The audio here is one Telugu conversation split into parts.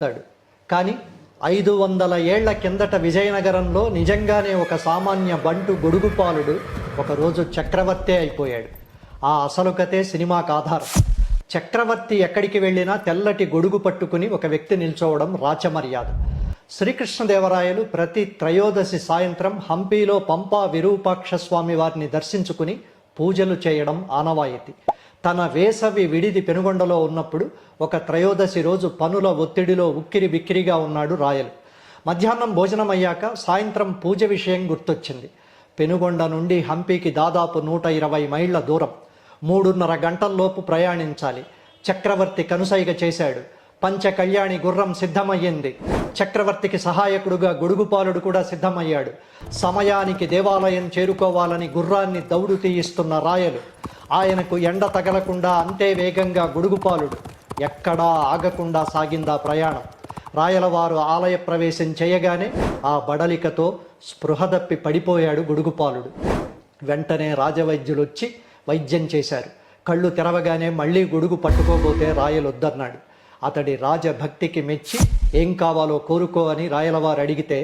తాడు. కానీ 500 ఏళ్ల కిందట విజయనగరంలో నిజంగానే ఒక సామాన్య బంటు గొడుగుపాలుడు ఒకరోజు చక్రవర్తే అయిపోయాడు. ఆ అసలు కథే సినిమాకు ఆధారం. చక్రవర్తి ఎక్కడికి వెళ్ళినా తెల్లటి గొడుగు పట్టుకుని ఒక వ్యక్తి నిల్చోవడం రాచమర్యాద. శ్రీకృష్ణదేవరాయలు ప్రతి త్రయోదశి సాయంత్రం హంపీలో పంపా విరూపాక్ష స్వామి వారిని దర్శించుకుని పూజలు చేయడం ఆనవాయితీ. తన వేసవి విడిది పెనుగొండలో ఉన్నప్పుడు ఒక త్రయోదశి రోజు పనుల ఒత్తిడిలో ఉక్కిరి బిక్కిరిగా ఉన్నాడు రాయలు. మధ్యాహ్నం భోజనం అయ్యాక సాయంత్రం పూజ విషయం గుర్తొచ్చింది. పెనుగొండ నుండి హంపీకి దాదాపు 120 మైళ్ళ దూరం, 3:30 గంటల్లోపు ప్రయాణించాలి. చక్రవర్తి కనుసైగ చేశాడు. పంచకళ్యాణి గుర్రం సిద్ధమయ్యింది. చక్రవర్తికి సహాయకుడుగా గొడుగుపాలుడు కూడా సిద్ధమయ్యాడు. సమయానికి దేవాలయం చేరుకోవాలని గుర్రాన్ని దౌడు తీయిస్తున్న రాయలు. ఆయనకు ఎండ తగలకుండా అంతే వేగంగా గొడుగుపాలుడు. ఎక్కడా ఆగకుండా సాగిందా ప్రయాణం. రాయలవారు ఆలయ ప్రవేశం చేయగానే ఆ బడలికతో స్పృహదప్పి పడిపోయాడు గొడుగుపాలుడు. వెంటనే రాజవైద్యులొచ్చి వైద్యం చేశారు. కళ్ళు తెరవగానే మళ్ళీ గొడుగు పట్టుకోబోతే రాయలొద్దన్నాడు. అతడి రాజభక్తికి మెచ్చి ఏం కావాలో కోరుకో అని రాయలవారు అడిగితే,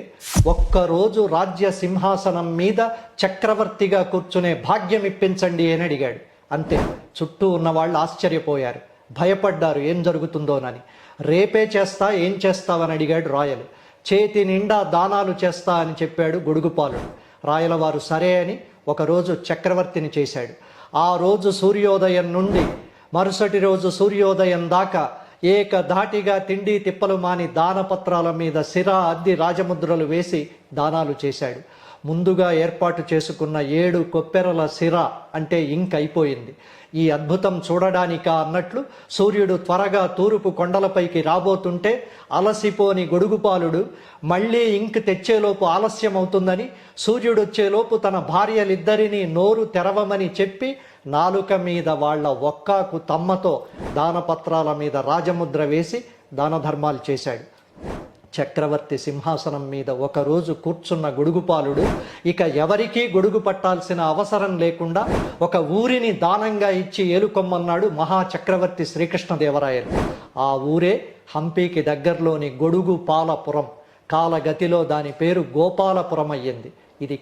ఒక్కరోజు రాజ్య సింహాసనం మీద చక్రవర్తిగా కూర్చునే భాగ్యం ఇప్పించండి అని అడిగాడు. అంతే. చుట్టూ ఉన్న వాళ్ళు ఆశ్చర్యపోయారు, భయపడ్డారు ఏం జరుగుతుందోనని. రేపే చేస్తా, ఏం చేస్తావని అడిగాడు రాయలు. చేతి నిండా దానాలు చేస్తా అని చెప్పాడు గొడుగుపాలుడు. రాయలవారు సరే అని ఒకరోజు చక్రవర్తిని చేశాడు. ఆ రోజు సూర్యోదయం నుండి మరుసటి రోజు సూర్యోదయం దాకా ఏకధాటిగా తిండి తిప్పలు మాని దానపత్రాల మీద సిరా అద్ది రాజముద్రలు వేసి దానాలు చేశాడు. ముందుగా ఏర్పాటు చేసుకున్న 7 కొప్పెరల సిరా అంటే ఇంక్ అయిపోయింది. ఈ అద్భుతం చూడడానికా అన్నట్లు సూర్యుడు త్వరగా తూర్పు కొండలపైకి రాబోతుంటే అలసిపోని గొడుగుపాలుడు మళ్ళీ ఇంక్ తెచ్చేలోపు ఆలస్యం అవుతుందని, సూర్యుడొచ్చేలోపు తన భార్యలిద్దరినీ నోరు తెరవమని చెప్పి నాలుక మీద వాళ్ల ఒక్కాకు తమ్మతో దానపత్రాల మీద రాజముద్ర వేసి దానధర్మాలు చేశాడు. చక్రవర్తి సింహాసనం మీద ఒకరోజు కూర్చున్న గొడుగుపాలుడు ఇక ఎవరికీ గొడుగు పట్టాల్సిన అవసరం లేకుండా ఒక ఊరిని దానంగా ఇచ్చి ఏలుకొమ్మన్నాడు మహాచక్రవర్తి శ్రీకృష్ణదేవరాయలు. ఆ ఊరే హంపీకి దగ్గరలోని గొడుగుపాలపురం. కాలగతిలో దాని పేరు గోపాలపురం అయ్యింది. ఇది